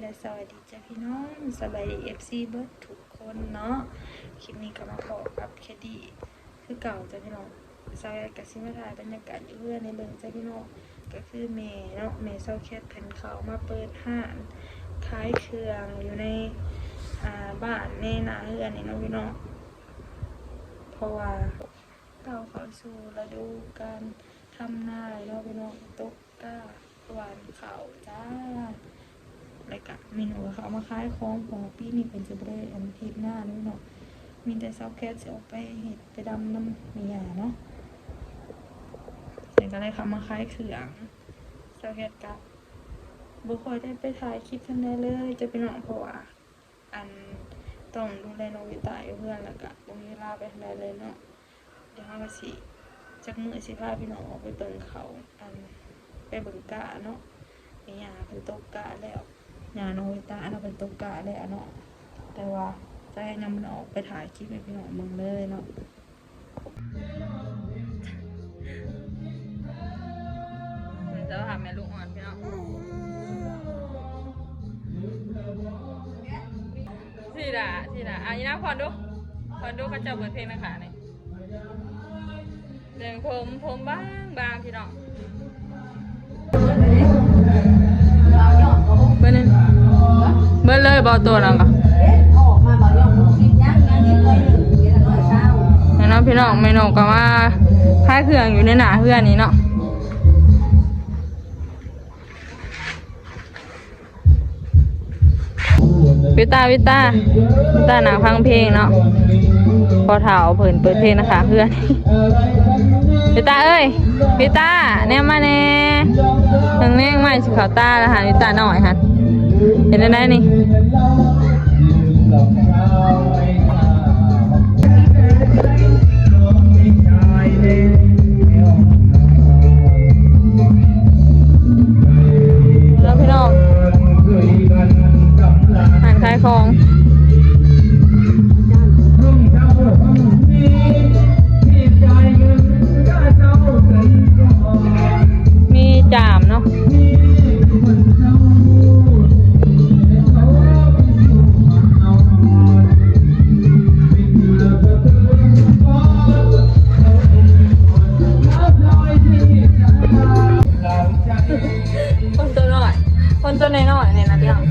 และสวัสดีจ้าพี่น้องสบายดีFCเบิร์ดทุกคนเนาะคลิปนี้ก็มาพบกับแคดดี้คือเก่าจ้าพี่น้องสาวกับซิมาถ่ายบรรยากาศอยู่เพื่อนในเบิงจ้าพี่น้องก็คือเมย์เนาะเมย์เซาแคทเพิ่นเขามาเปิดห้างขายเครื่องอยู่ในบ้านในนาเรือนนี่เนาะพี่น้องเพราะว่าเราเข้าสู่ฤดูการทำนาเนาะพี่น้องตกก้าหวานเขาจ้าอะไรกะเมนูเขามาขายของของปีนี้เป็นจะได้อันเทศหน้านี่เนาะมีแต่ซอฟแคสเสียไปเห็ดไปดำน้ำเมียเนาะเดี๋ยวก็เลยเขามาขายเครื่องซอฟแคสกับบุคอยได้ไปถ่ายคลิปทันได้เลยจะเป็นน้องเพราะว่าอันต้องดูแลน้องวิตาอยู่เพื่อนแล้วก็บ่มีเวลาไปทันได้เลยเนาะเดี๋ยวเราสิจักมือสิพาพี่น้องออกไปเบิ่งเขาอันไปเบิ่งกะเนาะมีหญ้าเป็นตกกะแล้วหญ้าน้องวิตาเราเป็นตกกะแล้วเนาะแต่ว่าจะให้นำมันออกไปถ่ายคลิปให้พี่น้องเบิ่งเลยเนาะจะถามแม่ลูกอ่อนพี่น้องสิด่าอีน้าพรดูเขาจะเปิดเพลงนะคะนี่เรื่องผมบางพี่น้องเบอร์เลยบอตัวนั่นปะน้องพี่น้องเมนูก็มาค่ายเครื่องอยู่ในหนาเพื่อนนี้เนาะวิตาหนังฟังเพลงเนาะพอเท้าเปิดเพลงนะคะเพื่อนวิตาเอ้ยวิตาเนี่ยมาเนี่ยนังแม่งมาสิเขาตาแล้วค่ะวิตาหน่อยค่ะเห็นได้นี่แล้วพี่น้องหางขายของมีจามเนาะคนตัวน้อยเนี่ยนะพี่น้อง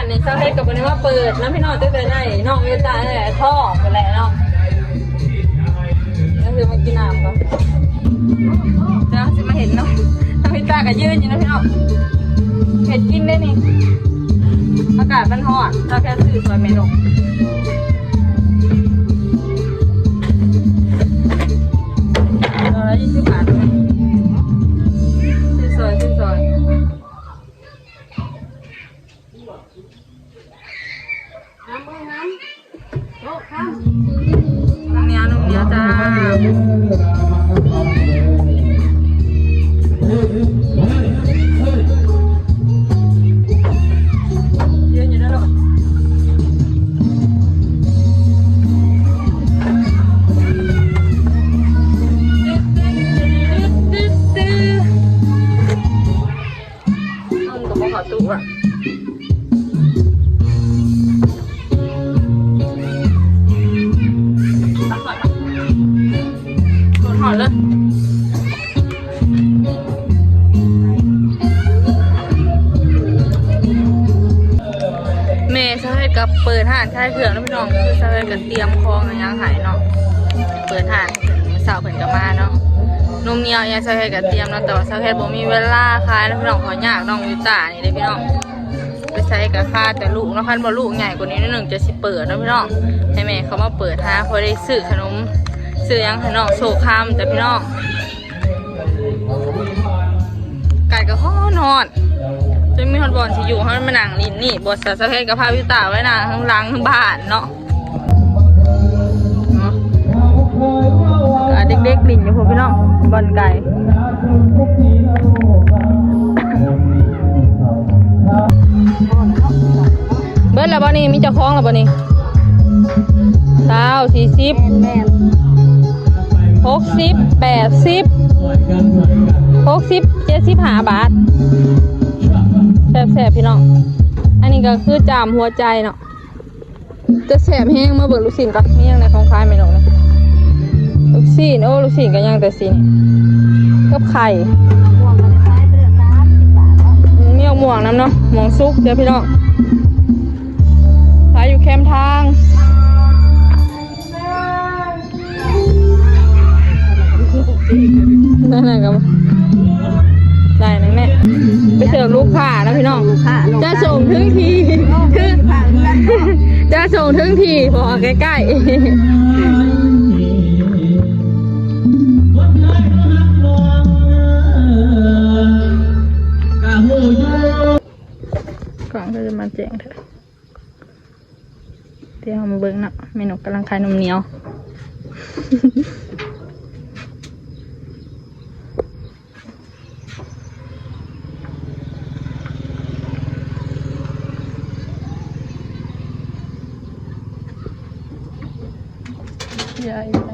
ในเช้าให้กับวันนี้ว่าเปิดน้ำพี่น้องจะเป็นไงน้องเวตาเนี่ยท่อไปแล้วเนาะก็คือมากินน้ำก็จะมาเห็นเนาะน้ำพี่ตาก็ยืนอยู่นะพี่น้องเห็ดกินได้นี่อากาศมันร้อนเราแค่ซื้อซอยเมนู20 บาทซื้อซอยน้ำเนี้ยจ้าเยอะอยู่นะลูกขอตู้อ่ะถอดเลยเมย์ใช้กับเปิดห่านใช้เครื่องนะพี่น้องคือใช้กับเตรียมคลองอะไรยังหายเนาะเปิดห่านสาวเพิ่นกับมาเนาะนมเนียวยังใช้กับเตรียมเนาะแต่ว่าใช้แค่บ่มีเวลาคายนะพี่น้องขอยากน้องวิตานี่เลยพี่น้องไปใช้กับค่าแต่ลูกเนาะคันบ่ลูกใหญ่กว่านี้นิดนึงจะสิเปิดนะพี่น้องให้แม่เขามาเปิดหาพอได้ซื้อขนมซื้อยังให้น้องโชว์คำแต่พี่น้องไก่ก็ฮอดจะมีฮอดบอลที่อยู่ให้มานั่งลินนี่บทสาวแค่กับพาวิตาไว้นางทั้งหลังทั้งบ้านเนาะเด็กๆลินอยู่พวกพี่น้องบอลไก่เบิร์ดแล้วบอนี่มีเจ้าของแล้วบอนี่40พอ 60 80 60 75 บาทแซ่บๆพี่น้องอันนี้ก็คือจามหัวใจเนาะจะแซ่บแห้งมาเบิกลูกศิลป์กับมีอย่างในของคายเมนูนี่ลูกศิลป์ลูกศิลป์ก็ยังแต่สินี่กับไข่มีเอาหม่วงน้ำเนาะหม่วงซุกเดี๋ยวพี่น้องขายอยู่แคมทางนั่นแหละครับได้นะแม่ไปเสิร์ฟลูกค้านะพี่น้องจะส่งถึงทีคือจะส่งถึงทีพอใกล้ๆกล่องก็จะมาแจ้งเถอะเดี๋ยวมาเบิ้งนะเมนูกำลังขายนมเหนียวใหญ่ไป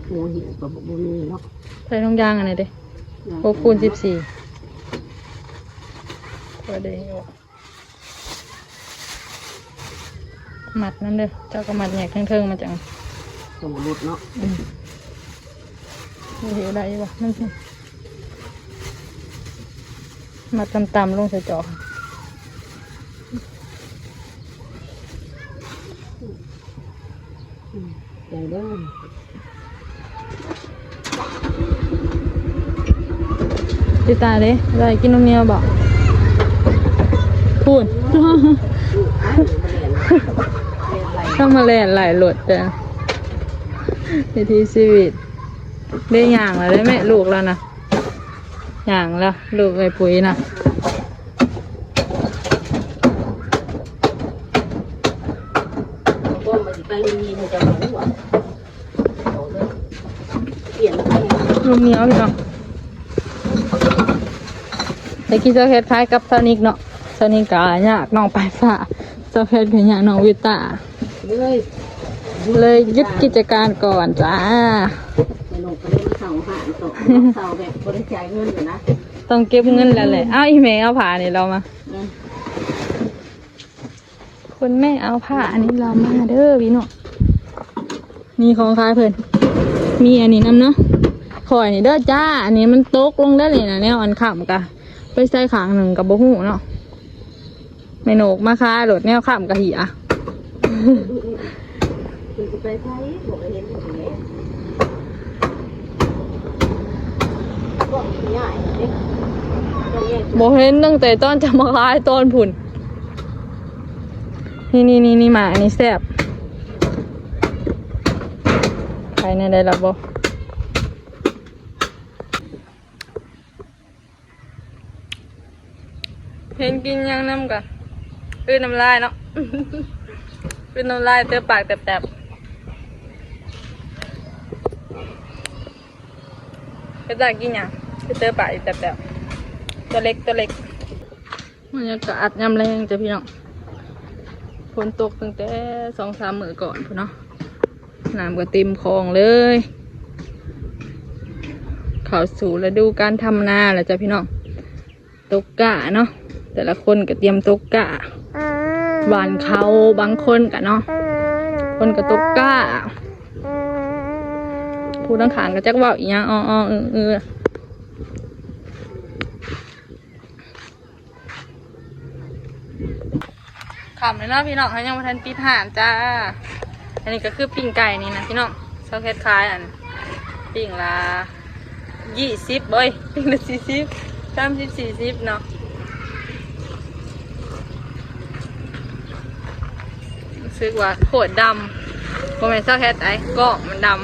โอ้หิวกับบุญเนาะ ใส่น้องยางอันไหนเด้6 คูณ 14ก็ได้หมัดนั่นเด้อเจ้าก็หมัดแหนกเทิงๆมาจัง สมรุดเนาะ หิวได้ปะนั่นสิหมัดต่ำๆลงใส่จอกอย่างเด้อ ติตาเด้ได้กินนมเหนียวบอกพูดต้องมาแล่นหลายหลดแต่วิธีชีวิตได้ย่างแล้วได้แม่ลูกแล้วนะย่างแล้วลูกไอ้ปุ๋ยนะก็มาสิไปนี่มันจะรู้ว่าเปลี่ยน นมเหนียวพี่น้องแต่กินเจ้าเฮ็ดคล้ายกับซานิกเนาะซานิกกะยากน้องไปฝ่าเจ้าเฮ็ดเป็นอย่างน้องวิตาเลยยึดกิจการก่อนจ้า ในลงก็ได้มาเสาหาต่อเสาแบบบริจาคเงินอยู่นะ ต้องเก็บเงินแล้วแหละเอาอีเมลเอาผ้านี่เรามาคุณแม่เอาผ้าอันนี้เรามาเด้อพี่น้องมีของขายเพิ่นมีอันนี้นำเนาะข่อยนี่เด้อจ้าอันนี้มันตกลงได้เลยนะแนวอันขำกะไปใส่ขางหนึ่งกับบ่หูเนาะเมนูมาค้าโหลดแนวขำกะหีอ่ะคุณจะไปใช้บอกเห็นอย่างนี้ก็ง่ายเด็กบ่เห็นตั้งแต่ตอนจะมาขายตอนผุ่นนี่มาอันนี้แซ่บใครในได้รับบ่เห็นกินยังน้ำกันคือน้ำลายเนาะ คือน้ำลายเตอปากแตบๆก็จะกินยังคือเตอปากแตบๆตัวเล็กมันจะกระอัดยำแรงจ้ะพี่น้องฝนตกตั้งแต่2-3 มื้อก่อนพุ่นเนาะน้ำก็เต็มคลองเลยเข้าสู่ฤดูการทำนาแล้วจ้ะพี่น้องตกกะเนาะแต่ละคนก็เตรียมตกกะหวานเขาบางคนกะเนาะคนก็ตกกะผู้ตั้งขานก็จักว่าอีหยังขำเลยเนาะพี่น้องเขายังมาทันปิดห่านจ้าอันนี้ก็คือปิ้งไก่นี่นะพี่น้องเซาแคทคล้ายอันปิ้งละ20ปิ้งละ40 30 40เนาะรู้สึกว่าโคตรดำโมเมนต์เซาแคทไอ้ก็มันดำ